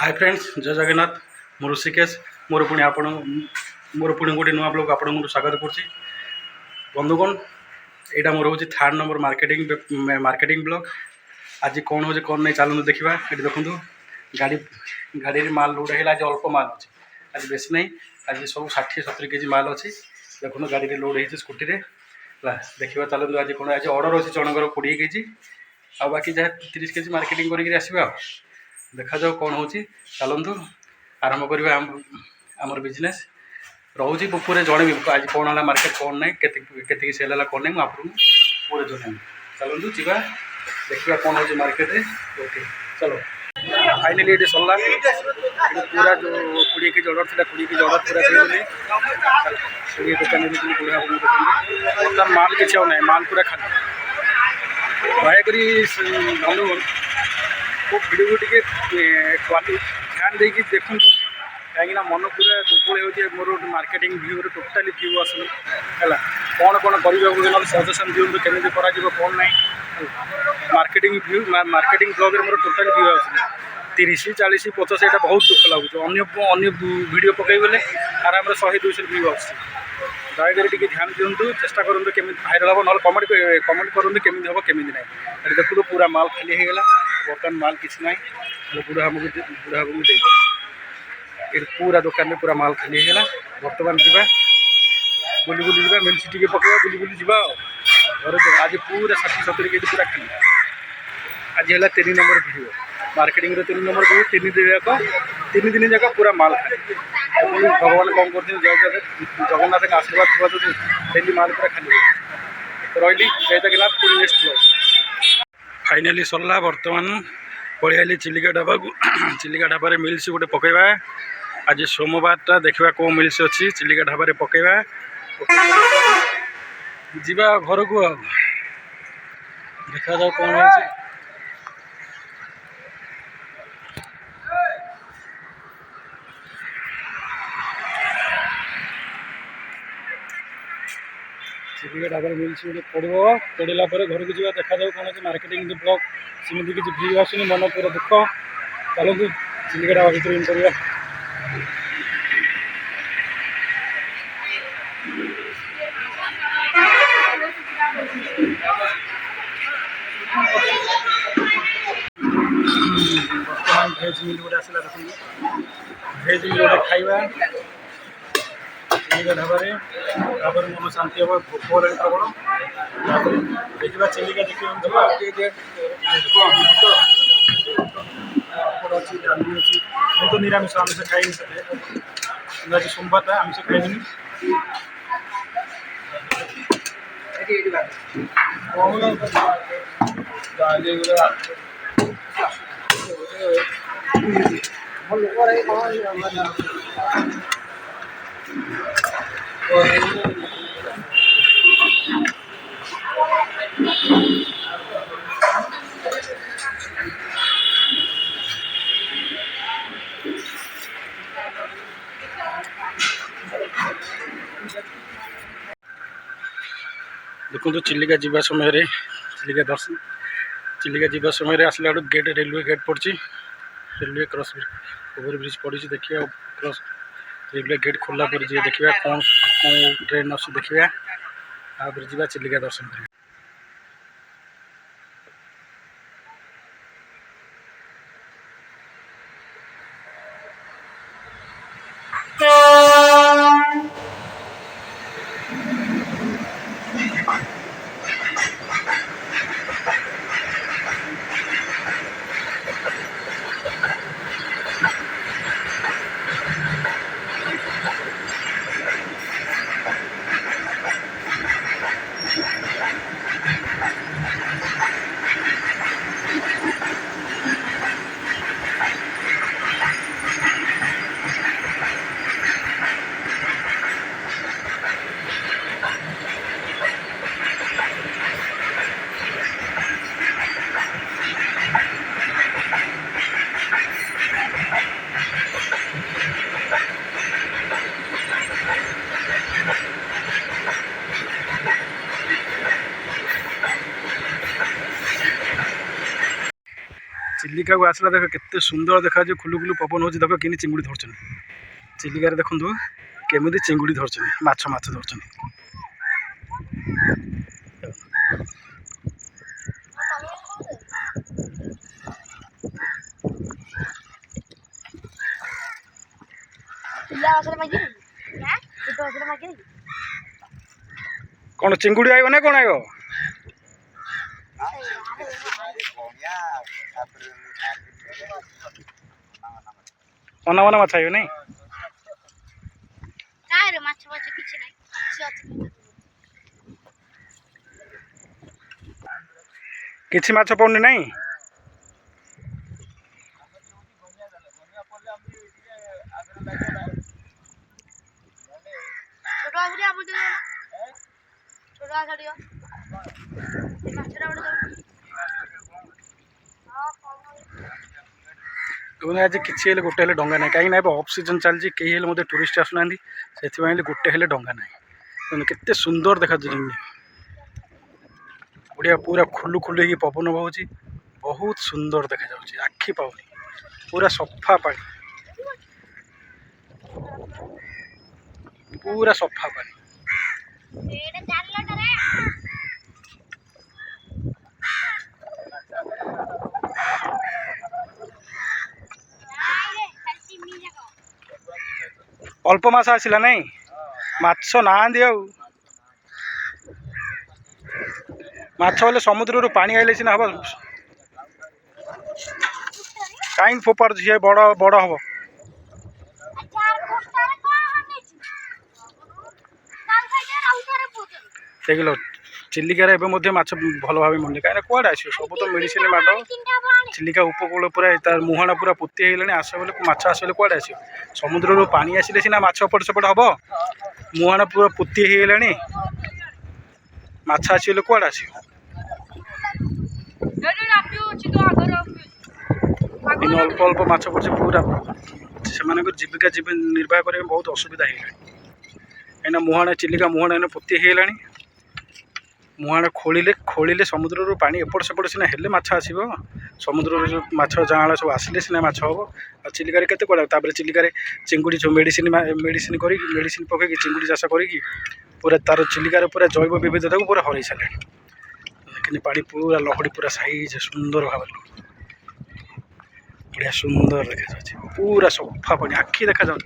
hi friends जय जगन्नाथ मो ऋषिकेश मोर पुणी आपण मोर पुणी गोटे नुआ ब्लॉग आपण स्वागत करुच्ची बंधुगण यहाँ मोर हूँ थर्ड नंबर मार्केटिंग ब्लॉग आज कौन हो कौन नहीं चलू देखा ये देखूँ गाड़ी गाड़ी माल लोड है आज अल्प माल अच्छे आज बेसी नहीं आज सब 60-70 केजी माल अच्छी देखो गाड़ी लोड हो स्कूटी देखा चलते आज कौन आज ऑर्डर अच्छी जनकर 20 केजी आ बाकी जहाँ 30 केजी मार्केटिंग करके आसवा देखा जाओ कौन हो चलतु आरंभ करवा आमर बिजनेस रोचे पूरे जन आज कौन है मार्केट कौन ना के सेल है कौन ना मुझे पूरे जन चलतु जा देखा कौन हो मार्केट ओके चलो फाइनाली ये सरला पूरा जो 20 केजी ऑर्डर था 20 केजी ऑर्डर पूरा से दुकान बुढ़ा दुकान बर्तमान माल किसी ना माल पूरा खाली दयाक बंधुगण वो भिडियो टे क्वालिटी ध्यान देकी देखूँ कहीं मन पूरा दुर्बल हो मोर मार्केटिंग भ्यू टोटाली भ्यू आसुनी है कौन कौन कर सजेसन दिखाँ केमी कौन ना मार्केटिंग भ्यू मार्केटिंग ब्लॉग मोर टोटाली भ्यू आसुनी 30-40-50 यहाँ बहुत दुख लगुच अन्य वीडियो पकईगले आराम 100-200 भ्यू आस दयाक टे ध्यान दिंतु चेष्टा करूँ केमी भाइराल हम ना कमेंट करूँ केमी हम केमी ना देखो पूरा माल खाली होगा बर्तमान माल किसी ना बुढ़ा बाबू ये पूरा दुकान में पूरा माल खाली होगा बर्तमान जा बुली बुली जा मिल टी पकड़ा बुली बुली जा घर आज पूरा 60-70 केजी पूरा खाली आज है 3 number video marketing 3 number video 3 दिन जाक पूरा माल खाली भगवान कौन कर जगन्नाथ का आशीर्वाद थोड़ा जो डेली माल पूरा खाली रही जय जगन्नाथ पूरी नेक्स्ट ब्लॉग फाइनाली सरला बर्तमान पलि आइली चिलिका ढाबा को चिलिका ढाबा मिल्स गोटे पकईवा आज सोमवार देखा कौ मिल्स अच्छी चिलिका ढाबा पकईवा जीवा घर को देखा जाओ कौन हो चिलिका ढाबा मिल्स गोटे पड़ो पड़ा घर को जा देखा जाओ कौन अच्छे मार्केटिंग ब्लॉग सेमती किसी भ्यू आसुनी मन पूरा दुख चलते चिलिका ढाबा भर इन करवा बर्तमान भेज मिल गोटे आसला देखो भेज मिल गोटे खाइबा चिलिका ढाबा मन शांति हम भोक प्रबल देखा चिलिका देखिए अच्छी डाली अच्छी मैं तो निरामिष आमिष खाई आज सोमवार था आमिष खाइबी देखो चिलिका जीवा समय चिलिका दर्शन चिलिका जीवा समय आसला गेट रेलवे गेट पड़ी रेलवे क्रॉस ओवर ब्रिज पड़ी देखिए क्रॉस रेलवे गेट खोलला पर जी देखा कौन कौन ट्रेन अच्छी देखा आप जा चिलिका दर्शन कर चिलिका को आसला देख केते सुंदर देखा खुलु खुलु पवन होची देख कि चिंगुड़ी धरछन चिलिकार देखु केमी चिंगुड़ी धरछन माछ माछ धरछन कौन चिंगुड़ी आयो ना कौन आयो अना मना माछ आयो नहीं किछि माछ पड़नी नहीं आज किसी गोटे डंगा ना कहीं ऑफ सीजन चलती कहीं टूरिस्ट आसुना से गोटे डंगा ना केते सुंदर देखा बढ़िया पूरा खुलु खुलु ही पवन बहुत बहुत सुंदर देखा जाउछि आखि पाउनी पूरा सफा पानी पूरा सफा पानी अल्प मास आसला नहीं माछ ना माछ बोले समुद्र पानी आइले सीना हम कहीं फोपाड़ सी बड़ बड़ हम देखल चिलिकार माछ भल भाव मिलने कहीं कौड़े आस सब तो मेडिसिन माड चिलिका उपकूल पूरा तार मुहाणा पूरा पोती होगा आस बोले माछ आसले कौड़े आस समुद्र पानी आसिले सीना माछ एपट सेपट हम मुहाणा पूरा पोती होगा माछ आसले कौड़े आस अल्प अल्प माछ पड़े पूरा से जीविका जीवन निर्वाह करें बहुत असुविधा है कहीं मुहाणा चिलिका मुहाणा पोती होगा मुहाणा खोलिले समुद्र पानी एपट सेपट सीना हेल्ले माछ आसो समुद्र जो माछ जाँला सब आसिले सीना माछ हम आ चिलिकार केते कड़ा चिलिकार चिंगुड़ी जो मेडिसिन मेडिसिन कर मेडिसिन पकईकि चिंगुड़ी चाष कर पूरा तार चिलिकार पूरा जैव विविधता को पूरा हरई सारे लेकिन पानी पूरा लहड़ी पूरा साइज सुंदर भाव बढ़िया सुंदर देखा पूरा सफा पानी आखि देखा